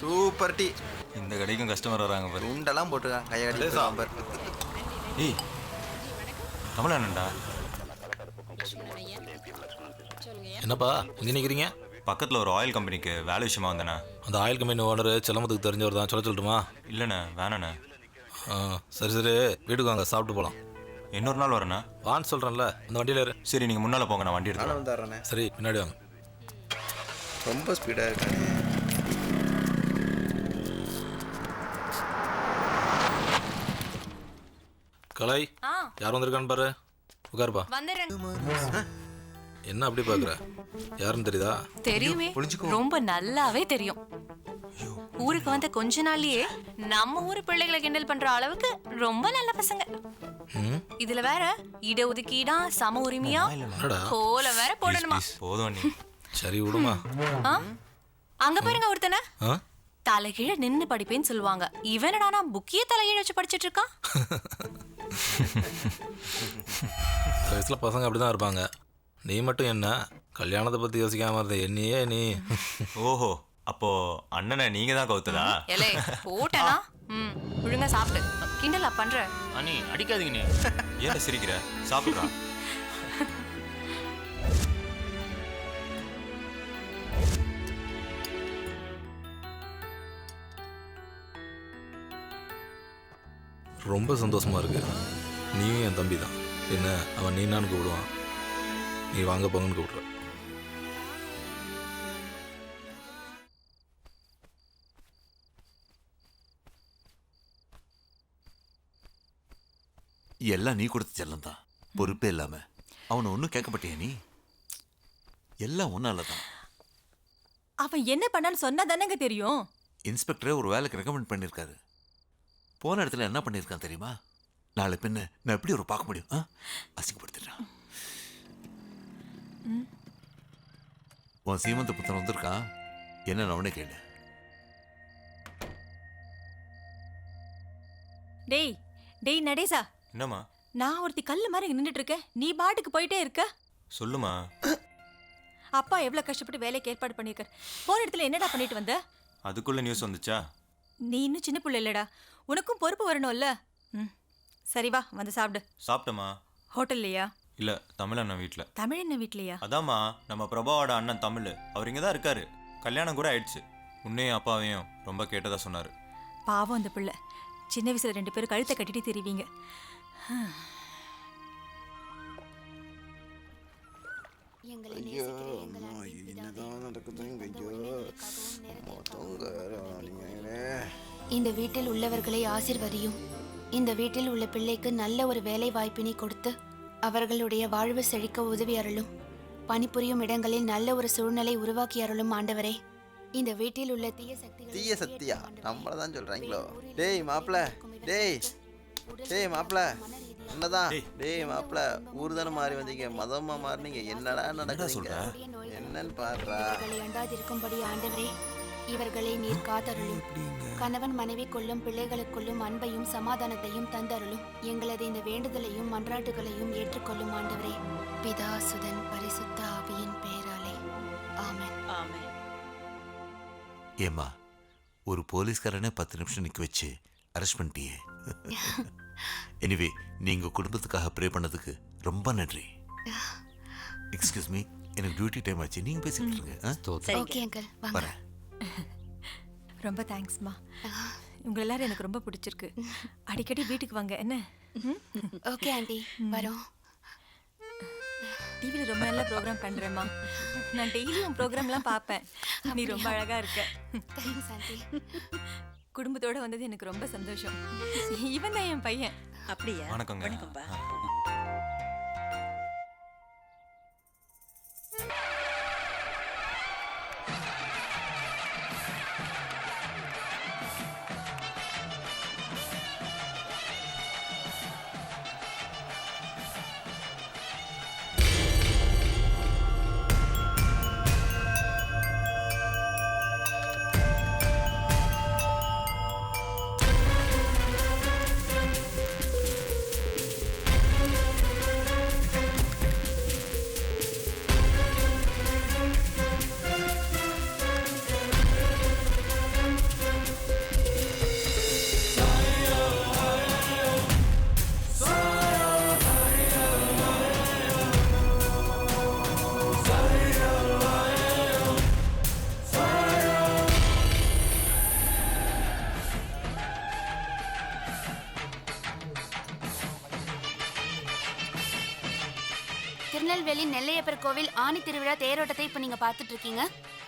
Super tea. இந்த கடைக்கும் customer வராங்க பாரு. உண்டெல்லாம் போட்டுருக்கான் கையை கட்டி சாம்பார். ஏய் கமலானண்டா. என்னப்பா இங்கே நிற்கிறீங்க? பக்கத்தில் ஒரு ஆயில் கம்பெனிக்கு வேலை விஷயமா வந்தேண்ணா. அந்த ஆயில் கம்பெனி ஓனர் செல்லமத்துக்கு தெரிஞ்சவர் தான். சொல்லட்டுமா? இல்லைண்ணே வேணாண்ணே. சரி சரி, வீட்டுக்கு வாங்க, சாப்பிட்டு போகலாம். இன்னொரு நாள் வரேண்ணா. வான்னு சொல்கிறேன்ல, அந்த வண்டியில் ஏறு. சரி நீங்கள் முன்னால் போங்க, நான் வண்டி எடுத்து வந்துடுறேண்ணே. சரி, பின்னாடி வாங்க. ரொம்ப ஸ்பீடாக இருக்கானே. கலை, யார் வந்திருக்கான்னு பாரு. உட்காருப்பா. என்ன அப்படி பார்க்குற? யாருன்னு தெரியுதா? தெரியுமே, ரொம்ப நல்லாவே தெரியும். ஊருக்கு வந்த கொஞ்ச நாள்லயே நம்ம ஊரு பிள்ளைகளை கிண்டல் பண்ற அளவுக்கு ரொம்ப நல்ல பசங்க. இதுல வேற இட ஒதுக்கீடா, சம உரிமையா போல வேற போடணுமா? போதும் நீ. சரி விடுமா. அங்க பாருங்க ஒருத்தனை தலைகீழ நின்னு படிப்பேன்னு சொல்லுவாங்க. இவனடா புக்கிய தலைகீழ வச்சு படிச்சிட்டு இருக்கான். வயசுல பசங்க அப்படிதான் இருப்பாங்க. நீ மட்டும் என்ன கல்யாணத்தை பத்தி யோசிக்காம இருந்த என்னையே நீ. ஓஹோ, அப்போ அண்ணனை நீங்க தான் கவுத்ததா? எலே போட்டனா? ஒழுங்கா சாப்பிடு. கிண்டலா பண்ற? அண்ணி அடிக்காதீங்க நீ. ஏன் சிரிக்கிற? சாப்பிடுறா. ரொம்ப சந்தோஷமா இருக்கு. நீயும் என் தம்பி தான். என்ன அவன் நீ நான் கூப்பிடுவான், நீ வாங்க போங்கன்னு கூப்பிடுற. எல்லாம் நீ கொடுத்த செல்லம் தான். பொறுப்பே இல்லாம அவனை ஒன்றும் கேட்கப்பட்டியா நீ? எல்லாம் ஒன்னாலதான். அவன் என்ன பண்ணான்னு சொன்னா தானங்க தெரியும். இன்ஸ்பெக்டரே ஒரு வேலைக்கு ரெக்கமெண்ட் பண்ணியிருக்காரு. போன இடத்துல என்ன பண்ணியிருக்கான் தெரியுமா? நாளை பின்ன நான் எப்படி ஒரு பார்க்க முடியும்? அசிங்கப்படுத்திட்டான். உன் சீமந்த புத்தன் வந்திருக்கான். என்ன அவனே கேளு. டேய் டேய் நடேசா, என்னம்மா? நான் ஒருத்தி கல்லு மாதிரி நின்றுட்டு இருக்கேன், நீ பாட்டுக்கு போயிட்டே இருக்க. சொல்லுமா. அப்பா எவ்வளவு கஷ்டப்பட்டு வேலைக்கு ஏற்பாடு பண்ணிருக்கார். போன இடத்துல என்னடா பண்ணிட்டு வந்த? அதுக்குள்ள நியூஸ் வந்துச்சா? நீ இன்னும் சின்ன பிள்ளை இல்லடா, உனக்கும் பொறுப்பு வரணும்ல. சரி வா வந்து சாப்பிடு. சாப்பிட்டமா? ஹோட்டல்லையா? இல்ல, தமிழ் அண்ணன் வீட்டில். தமிழ் என்ன வீட்லையா? அதாம்மா, நம்ம பிரபாவோட அண்ணன் தமிழ், அவர் இங்கே தான் இருக்காரு. கல்யாணம் கூட ஆயிடுச்சு. உன்னையும் அப்பாவையும் ரொம்ப கேட்டதா சொன்னாரு. பாவம் அந்த பிள்ளை. சின்ன வயசுல 2 பேரும் கழுத்தை கட்டிட்டு தெரிவிங்க. இந்த வீட்டில் உள்ளவர்களை ஆசீர்வதியும். இந்த வீட்டில் உள்ள பிள்ளைக்கு நல்ல ஒரு வேலை வாய்ப்பினை கொடுத்து அவர்களுடைய வாழ்வு செழிக்க உதவி அருளும். பணிபுரியும் இடங்களில் நல்ல ஒரு சூழ்நிலை உருவாக்கி அருளும் ஆண்டவரே. இந்த வீட்டில் உள்ள தீய சக்தியா நம்மளதான் சொல்றாங்களோ? டேய் மாப்பிள, டேய் டேய் மாப்பிள, என்னதான்? டேய் மாப்பிள, ஊர் தானே மாறி வந்தீங்க, மதமா மாறினீங்க, என்னடா நடக்குதுங்க? என்னன்னு பாடுறா. அண்டாதிருக்கும்படி ஆண்டவரே இவர்களை நீர் காத்தருளும். கணவன் மனைவி கொள்ளும் பிள்ளைகளுக்குள்ளும் அன்பையும் சமாதானத்தையும் தந்தருளும். எங்களது இந்த வேண்டுதலையும் மன்றாட்டுகளையும் ஏற்றுக்கொள்ளும் ஆண்டவரே. பிதா சுதன் பரிசுத்த ஆவியின் பெயராலே ஆமென். ஆமென். ஏம்மா, ஒரு போலீஸ்காரனே 10 நிமிஷம் நிற்க வச்சு அரெஸ்ட் பண்ணிட்டியே. எனிவே, நீங்க குடும்பத்துக்காக ப்ரே பண்ணதுக்கு ரொம்ப நன்றி. எக்ஸ்கியூஸ் மீ, எனக்கு டியூட்டி டைம் ஆச்சு, நீங்க பேசிட்டு இருங்க. ஓகே அங்கிள், வரேன். ரொம்ப தேங்க்ஸ்மா. உங்க எல்லாரும் எனக்கு ரொம்ப பிடிச்சிருக்கு. அடிக்கடி வீட்டுக்கு வாங்க என்ன? ஓகே ஆண்டி, வரோம். டிவியில் ரொம்ப நல்ல ப்ரோக்ராம் பண்றேம்மா. நான் டெய்லியும் உன் ப்ரோக்ராம்லாம் பார்ப்பேன். நீ ரொம்ப அழகா இருக்க. Thanks aunty. குடும்பத்தோட வந்தது எனக்கு ரொம்ப சந்தோஷம். இவன் தான் என் பையன். அப்படியா? வணக்கங்க. வணக்கம்பா. திருநெல்வேலி நெல்லையப்பர் கோவில் ஆணி திருவிழா தேரோட்டத்தை இப்ப நீங்க பார்த்துட்டு இருக்கீங்க.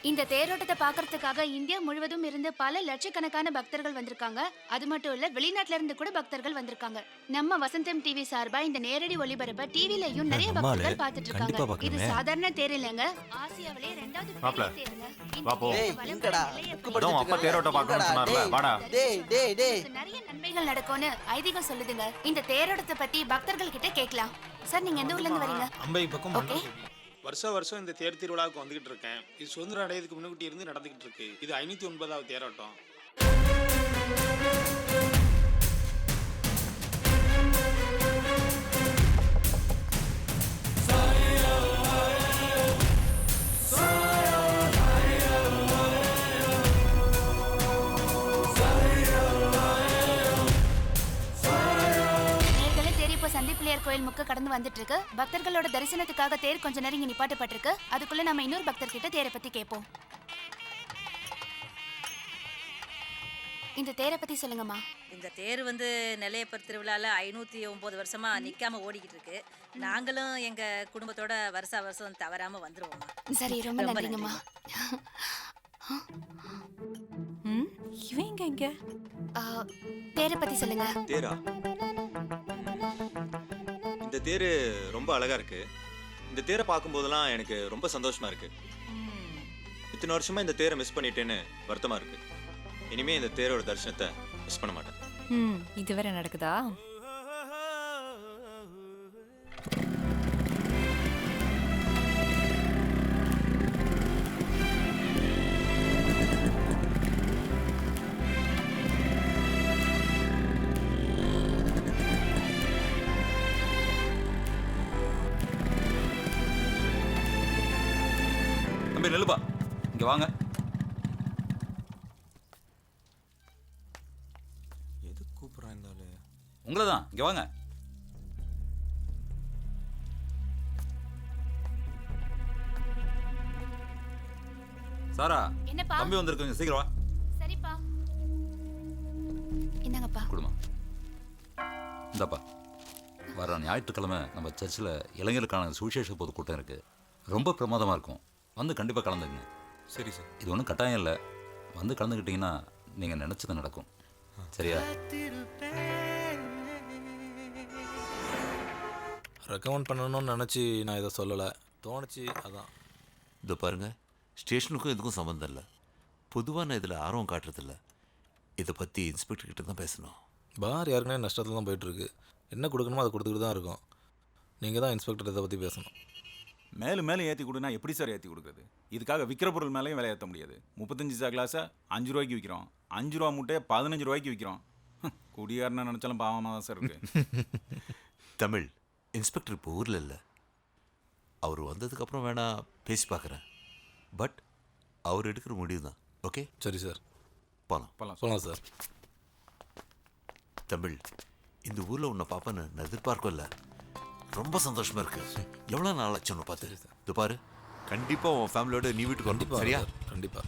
இந்த தேரோட்டத்தை பார்க்கறதுக்காக இந்தியா முழுவதும் இருந்து பல லட்சக்கணக்கான பக்தர்கள் வந்திருக்காங்க. அது மட்டும் இல்ல, வெளிநாட்டுல இருந்து கூட பக்தர்கள் வந்திருக்காங்க. நம்ம வசந்தம் டிவி சார்பா இந்த நேரடி ஒளிபரப்ப டிவிலையும் நிறைய பக்தர்கள் பார்த்துட்டு இருக்காங்க. இது சாதாரண தேர் இல்லைங்க, ஆசியாவிலே 2வது பெரிய தேருங்க. இந்த டேய், தேர் எங்கடா? நெல்லையப்பர் புக்கு படிச்சிட்டு அப்பா தேரோட்டம் பார்க்கணும்னு சொன்னார்ல, வாடா. டேய் நிறைய நன்மைகள் நடக்கும்னு ஐதீகம் சொல்லுதுங்க. இந்த தேரோட்டத்தை பத்தி பக்தர்கள் கிட்ட கேட்கலாம். சார், நீங்க எந்த ஊர்ல இருந்து வரீங்க? அம்பை பக்கம் ஓகே. வருஷம் இந்த தேர் திருவிழாவுக்கு வந்துகிட்டு இருக்கேன். இது சுதந்திரம் அடையதுக்கு முன்னுக்கூட்டி இருந்து நடந்துகிட்டு இருக்கு. இது 509வது தேரோட்டம். சந்திப்பிள்ளையார் கோயில் முக்க கடந்து வந்துட்டு இருக்கு. பக்தர்களோட தரிசனத்துக்காக தேர் கொஞ்ச நேரம் இங்க நிப்பாட்டப்பட்டிருக்கு. அதுக்குள்ள நம்ம இன்னொரு பக்தர் கிட்ட தேரை பத்தி கேட்போம். இந்த தேரை பத்தி சொல்லுங்கம்மா. இந்த தேர் நெல்லையப்பர் திருவிழால 509 வருஷமா நிக்காம ஓடிக்கிட்டு இருக்கு. நாங்களும் எங்க குடும்பத்தோட வருஷம் தவறாம வந்துருவோம். சரி, ரொம்ப நன்றிங்கம்மா. இவங்க இங்க தேரை பத்தி சொல்லுங்க. தேரா? இந்த தேரு ரொம்ப அழகா இருக்கு. இந்த தேரை பார்க்கும்போதெல்லாம் எனக்கு ரொம்ப சந்தோஷமா இருக்கு. இத்தனை வருஷமா இந்த தேரை மிஸ் பண்ணிட்டேன்னு வருத்தமா இருக்கு. இனிமே இந்த தேரோட தரிசனத்தை மிஸ் பண்ண மாட்டேன். இதுவரை நடக்குதா? தம்பி நெல்லுப்பா, இங்க வாங்க. எது கூப்பிடுறா இருந்தாலும் உங்களை தான், இங்க வாங்க. சாரா, என்னப்பா? தம்பி வந்திருக்கு, சீக்கிரம் வா. சரிப்பா. என்னங்கப்பா? குடுமா. இந்தாப்பா, வர ஞாயிற்றுக்கிழமை நம்ம சர்ச்சில் இளைஞருக்கான சுவிசேஷ பொதுக்கூட்டம் இருக்கு. ரொம்ப பிரமாதமாக இருக்கும். வந்து கண்டிப்பாக கலந்துக்குங்க. சரி சார். இது ஒன்றும் கட்டாயம் இல்லை. வந்து கலந்துக்கிட்டிங்கன்னா நீங்கள் நினச்சது நடக்கும். சரியா? ரெக்கமெண்ட் பண்ணணும்னு நினச்சி நான் இதை சொல்லலை, தோணுச்சு அதான். இதோ பாருங்க, ஸ்டேஷனுக்கும் இதுக்கும் சம்மந்தம் இல்லை. பொதுவாக நான் இதில் ஆர்வம் காட்டுறதில்ல. இதை பற்றி இன்ஸ்பெக்டர் கிட்ட தான் பேசணும். பார் ஏற்கனவே நஷ்டத்தில் தான் போயிட்டுருக்கு. என்ன கொடுக்கணுமோ அதை கொடுத்துக்கிட்டு தான் இருக்கும். நீங்கள் தான் இன்ஸ்பெக்டர் இதை பற்றி பேசணும். மேலும் மேலும் ஏற்றி கொடுனா எப்படி சார் ஏற்றி கொடுக்குறது? இதுக்காக விற்கிற பொருள் மேலேயும் விலை ஏற்ற முடியாது. 35 கிளாஸை 5 ரூபாய்க்கு விற்கிறோம். 5 ரூபா மூட்டையை 15 ரூபாய்க்கு விற்கிறோம். குடியாரன்னு நினச்சாலும் பாவமாக தான் சார் இருக்கு. தமிழ், இன்ஸ்பெக்டர் இப்போ ஊரில் இல்லை. அவர் வந்ததுக்கப்புறம் வேணா பேசி பார்க்குறேன். பட் அவர் எடுக்கிற முடிவு தான். ஓகே? சரி சார், போகலாம். சொல்லலாம் சார். தமிழ், இந்த ஊரில் உன்னை பார்ப்பேன்னு நான் எதிர்பார்க்கல. ரொம்ப சந்தோஷமா இருக்கு. எவ்வளோ நாள் ஆச்சு உன்னை பார்த்து. இது பாரு, கண்டிப்பாக உன் ஃபேமிலியோட நீ வீட்டுக்கு கண்டிப்பாக சரியா? கண்டிப்பாக.